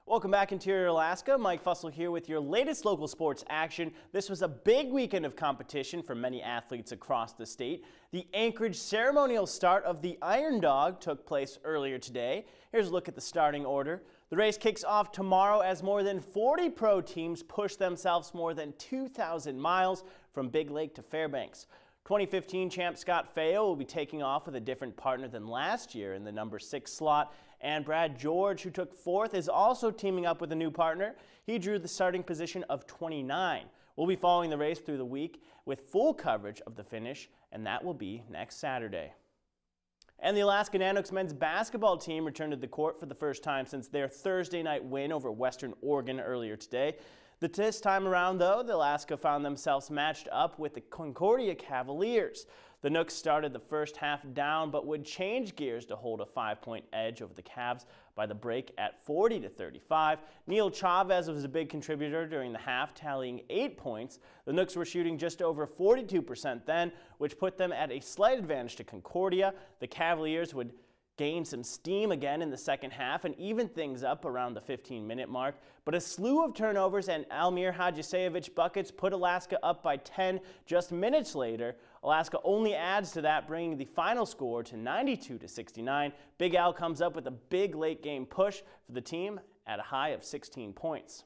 Welcome back, Interior Alaska. Mike Fussell here with your latest local sports action. This was a big weekend of competition for many athletes across the state. The Anchorage ceremonial start of the Iron Dog took place earlier today. Here's a look at the starting order. The race kicks off tomorrow as more than 40 pro teams push themselves more than 2,000 miles from Big Lake to Fairbanks. 2015 champ Scott Feo will be taking off with a different partner than last year in the number 6 slot. And Brad George, who took 4th, is also teaming up with a new partner. He drew the starting position of 29. We'll be following the race through the week with full coverage of the finish, and that will be next Saturday. And the Alaska Nanooks men's basketball team returned to the court for the first time since their Thursday night win over Western Oregon earlier today. This time around, though, the Alaska found themselves matched up with the Concordia Cavaliers. The Nooks started the first half down, but would change gears to hold a 5-point edge over the Cavs by the break at 40-35. Neil Chavez was a big contributor during the half, tallying 8 points. The Nooks were shooting just over 42% then, which put them at a slight advantage to Concordia. The Cavaliers would gain some steam again in the second half and even things up around the 15-minute mark. But a slew of turnovers and Almir Hadjisevich buckets put Alaska up by 10 just minutes later. Alaska only adds to that, bringing the final score to 92-69. Big Al comes up with a big late game push for the team at a high of 16 points.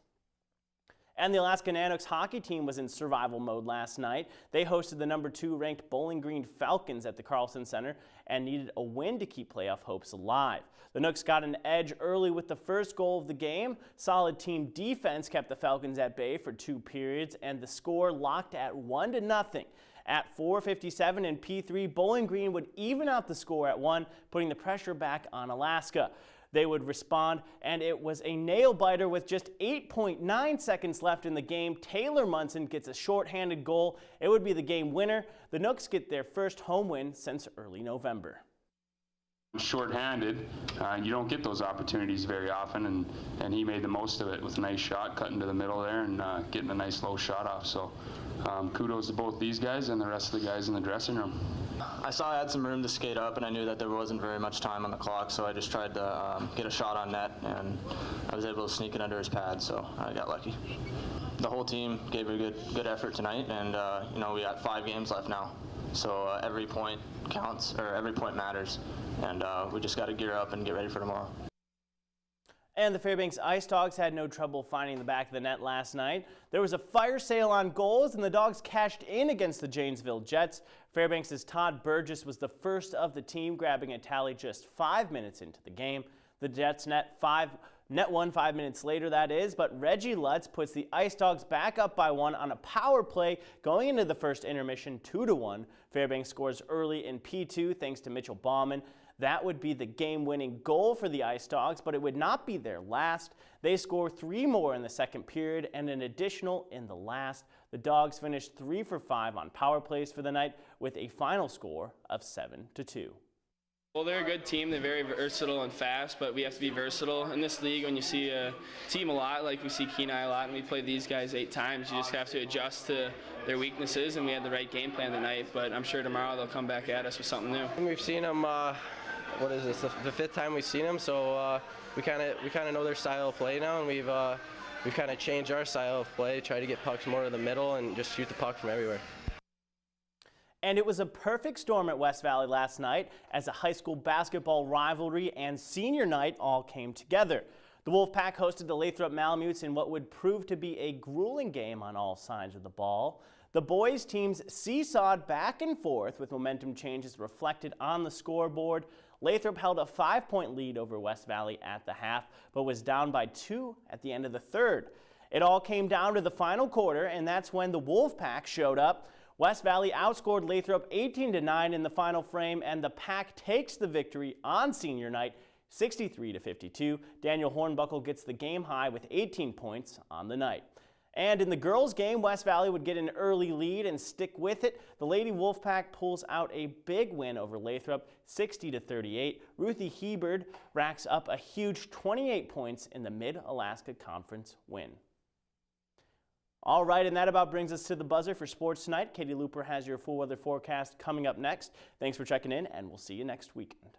And the Alaska Nanooks hockey team was in survival mode last night. They hosted the number 2 ranked Bowling Green Falcons at the Carlson Center and needed a win to keep playoff hopes alive. The Nooks got an edge early with the first goal of the game. Solid team defense kept the Falcons at bay for 2 periods, and the score locked at 1-0. At 4:57 in P3, Bowling Green would even out the score at 1, putting the pressure back on Alaska. They would respond, and it was a nail-biter with just 8.9 seconds left in the game. Taylor Munson gets a shorthanded goal. It would be the game winner. The Nooks get their first home win since early November. Short-handed, you don't get those opportunities very often, and he made the most of it with a nice shot, cutting to the middle there and getting a nice low shot off. So kudos to both these guys and the rest of the guys in the dressing room. I saw I had some room to skate up, and I knew that there wasn't very much time on the clock, so I just tried to get a shot on net, and I was able to sneak it under his pad, so I got lucky. The whole team gave a good effort tonight, and we got 5 games left now, so every point counts, or every point matters, and we just got to gear up and get ready for tomorrow. And the Fairbanks Ice Dogs had no trouble finding the back of the net last night. There was a fire sale on goals, and the Dogs cashed in against the Janesville Jets. Fairbanks' Todd Burgess was the first of the team, grabbing a tally just 5 minutes into the game. The Jets net won 5 minutes later, that is, but Reggie Lutz puts the Ice Dogs back up by 1 on a power play going into the first intermission 2-1. Fairbanks scores early in P2 thanks to Mitchell Bauman. That would be the game-winning goal for the Ice Dogs, but it would not be their last. They score 3 more in the second period and an additional in the last. The Dogs finished 3 for 5 on power plays for the night with a final score of 7-2. Well, they're a good team. They're very versatile and fast, but we have to be versatile. In this league, when you see a team a lot, like we see Kenai a lot, and we played these guys 8 times, you just have to adjust to their weaknesses, and we had the right game plan tonight, but I'm sure tomorrow they'll come back at us with something new. We've seen them, what is this, the 5th time we've seen them, so we kind of know their style of play now, and we've kind of changed our style of play, try to get pucks more to the middle and just shoot the puck from everywhere. And it was a perfect storm at West Valley last night as a high school basketball rivalry and senior night all came together. The Wolfpack hosted the Lathrop Malamutes in what would prove to be a grueling game on all sides of the ball. The boys' teams seesawed back and forth with momentum changes reflected on the scoreboard. Lathrop held a 5-point lead over West Valley at the half, but was down by 2 at the end of the third. It all came down to the final quarter, and that's when the Wolfpack showed up. West Valley outscored Lathrop 18-9 in the final frame, and the Pack takes the victory on senior night 63-52. Daniel Hornbuckle gets the game high with 18 points on the night. And in the girls' game, West Valley would get an early lead and stick with it. The Lady Wolfpack pulls out a big win over Lathrop, 60-38. Ruthie Heberd racks up a huge 28 points in the Mid-Alaska Conference win. All right, and that about brings us to the buzzer for sports tonight. Katie Looper has your full weather forecast coming up next. Thanks for checking in, and we'll see you next weekend.